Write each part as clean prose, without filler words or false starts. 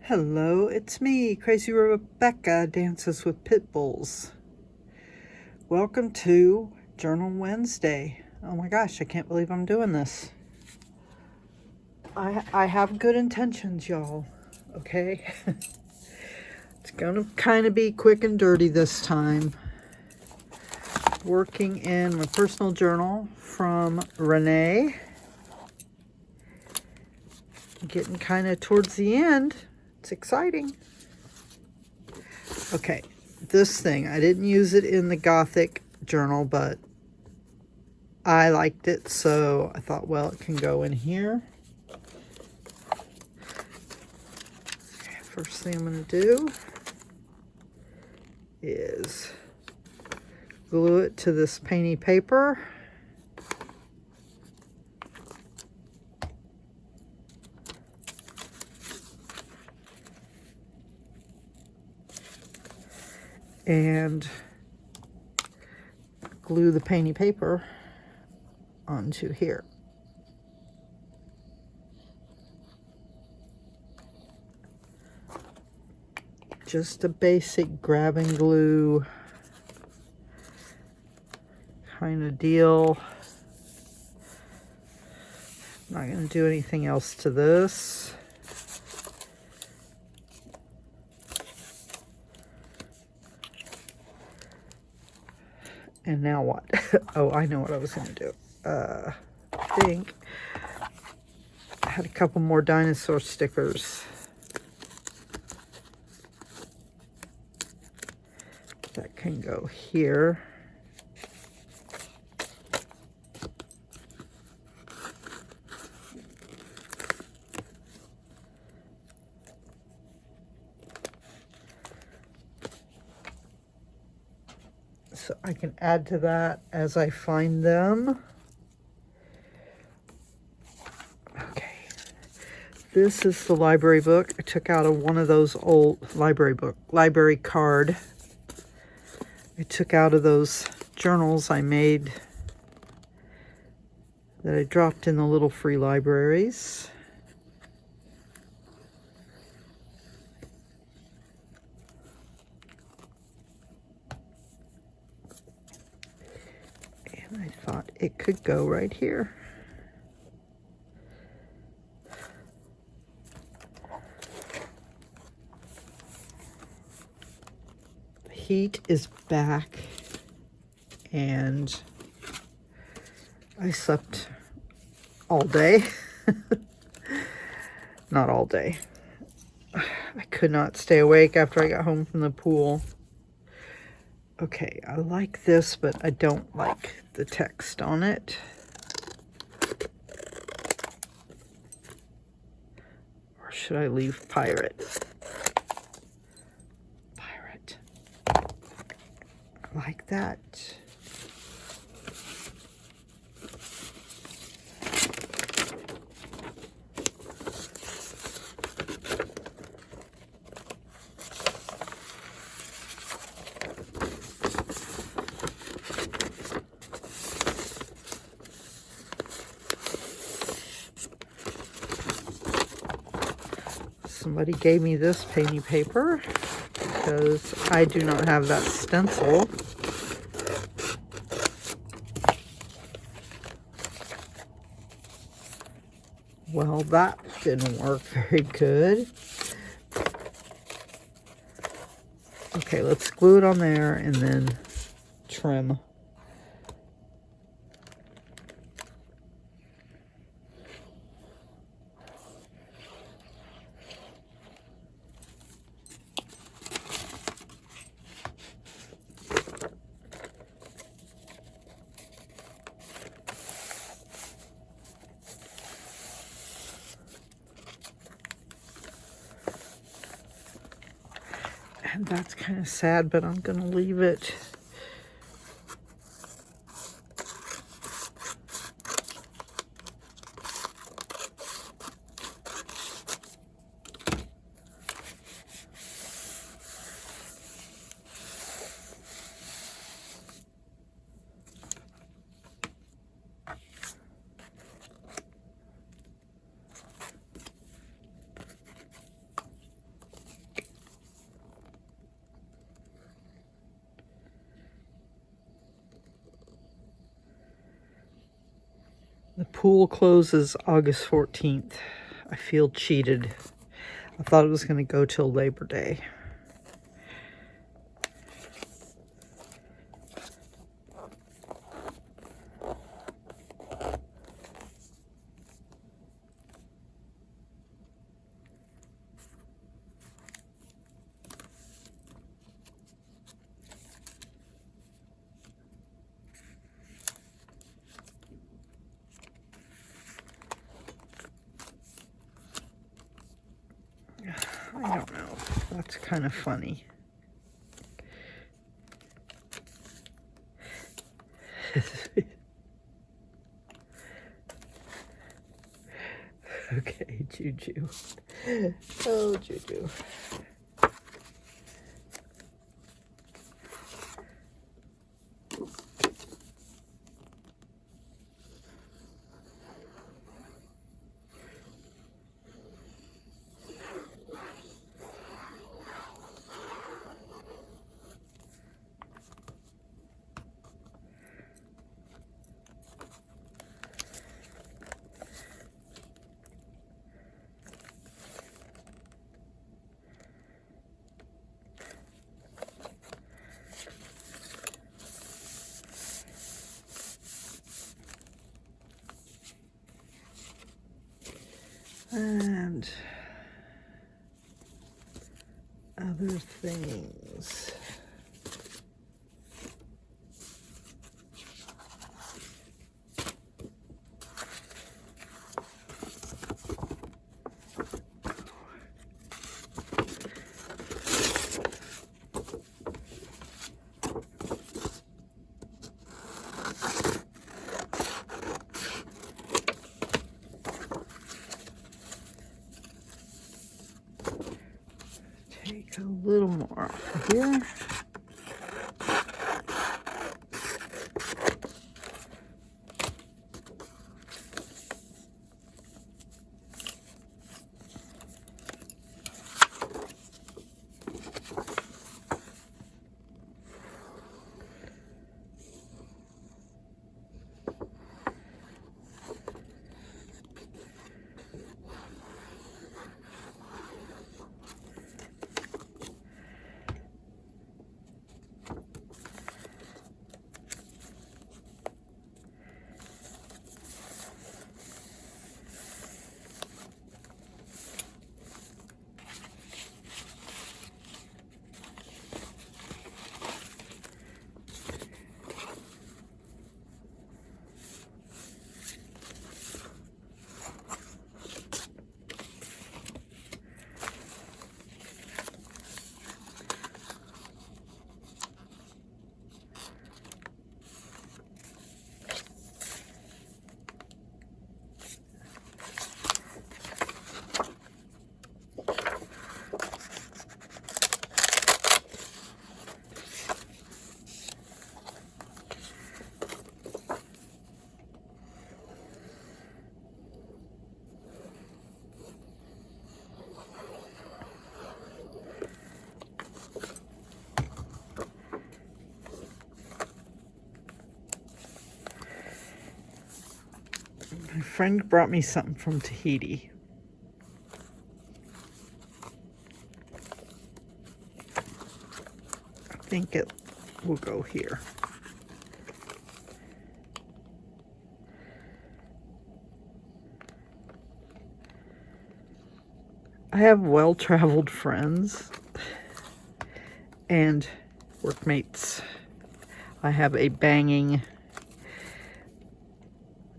Hello, it's me, Crazy Rebecca, Dances with Pitbulls. Welcome to Journal Wednesday. Oh my gosh, I can't believe I'm doing this. I have good intentions, y'all, okay? It's gonna kind of be quick and dirty this time. Working in my personal journal from Renee. Getting kind of towards the end. It's exciting. Okay, this thing, I didn't use it in the Gothic journal, but I liked it, so I thought, well, it can go in here. Okay, first thing I'm going to do is glue it to this painty paper. And glue the painty paper onto here. Just a basic grab and glue kind of deal. Not going to do anything else to this. And now what? Oh, I know what I was going to do. I think I had a couple more dinosaur stickers. That can go here. So I can add to that as I find them. Okay. This is the library book. I took out of one of those old library card. I took out of those journals I made that I dropped in the little free libraries. And I thought it could go right here. The heat is back and I slept all day. Not all day. I could not stay awake after I got home from the pool. Okay, I like this, but I don't like the text on it. Or should I leave pirate? Pirate. I like that. Somebody gave me this painty paper because I do not have that stencil. Well, that didn't work very good. Okay, let's glue it on there and then trim. And that's kind of sad, but I'm going to leave it. pool closes August 14th. I feel cheated. I thought it was going to go till Labor Day. I don't know. That's kind of funny. Okay, Juju. Oh, Juju. And other things. Take a little more off here. My friend brought me something from Tahiti. I think it will go here. I have well-traveled friends and workmates. I have a banging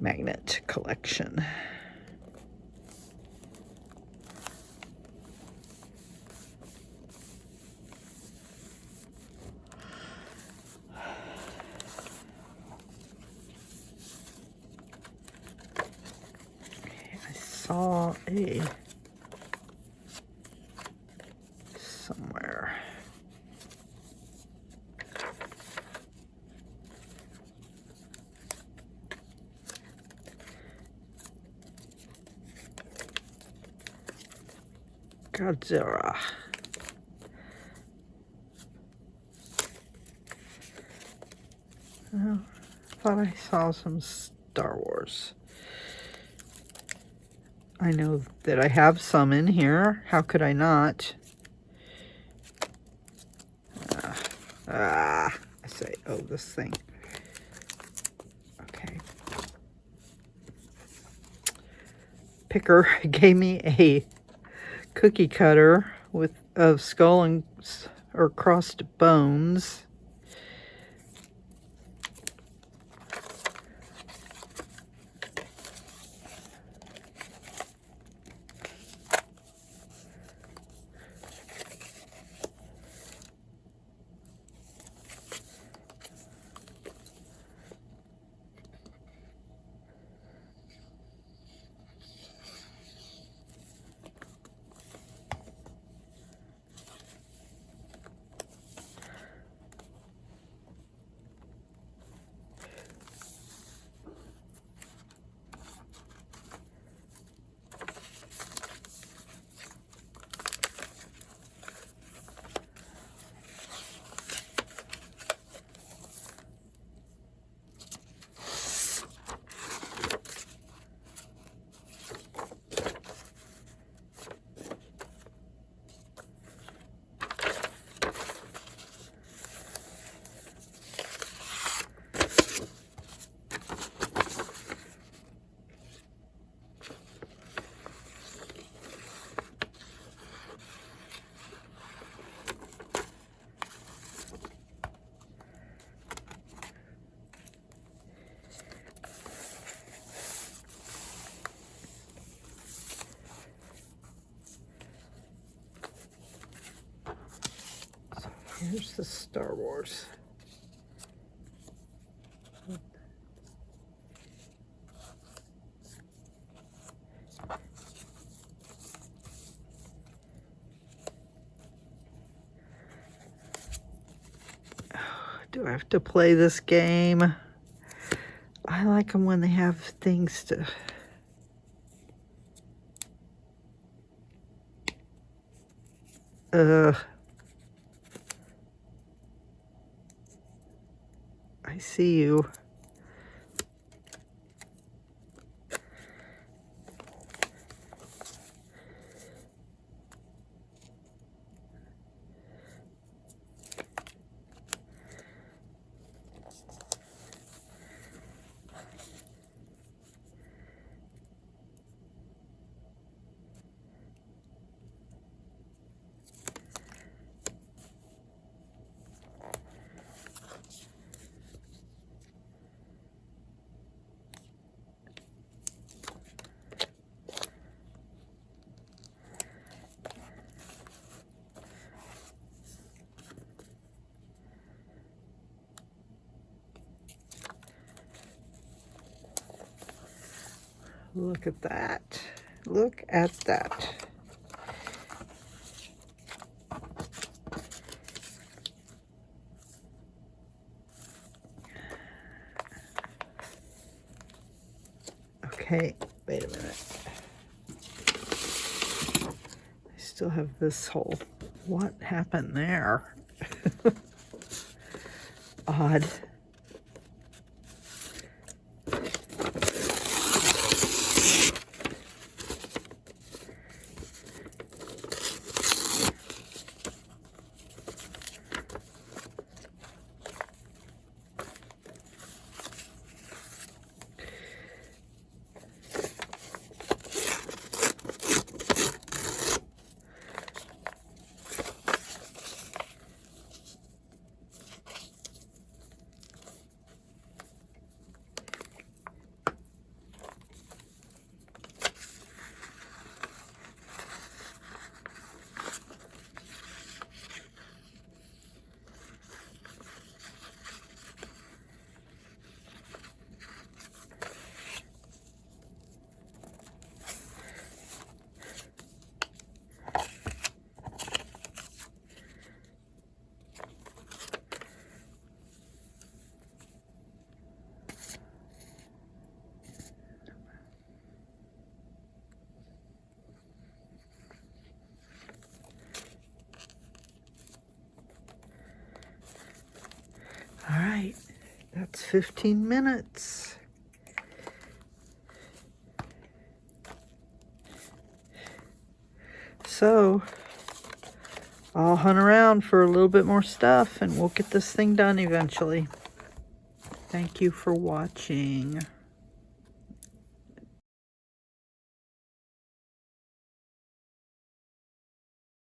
magnet collection. I saw a somewhere. Godzilla. Oh, I thought I saw some Star Wars. I know that I have some in here. How could I not? I say, oh, this thing. Okay. Picker gave me a cookie cutter of skull and or crossed bones. Here's the Star Wars. Do I have to play this game? I like them when they have things to... I see you. Look at that. Look at that. Okay, wait a minute. I still have this hole. What happened there? Odd. All right, that's 15 minutes. So I'll hunt around for a little bit more stuff and we'll get this thing done eventually. Thank you for watching.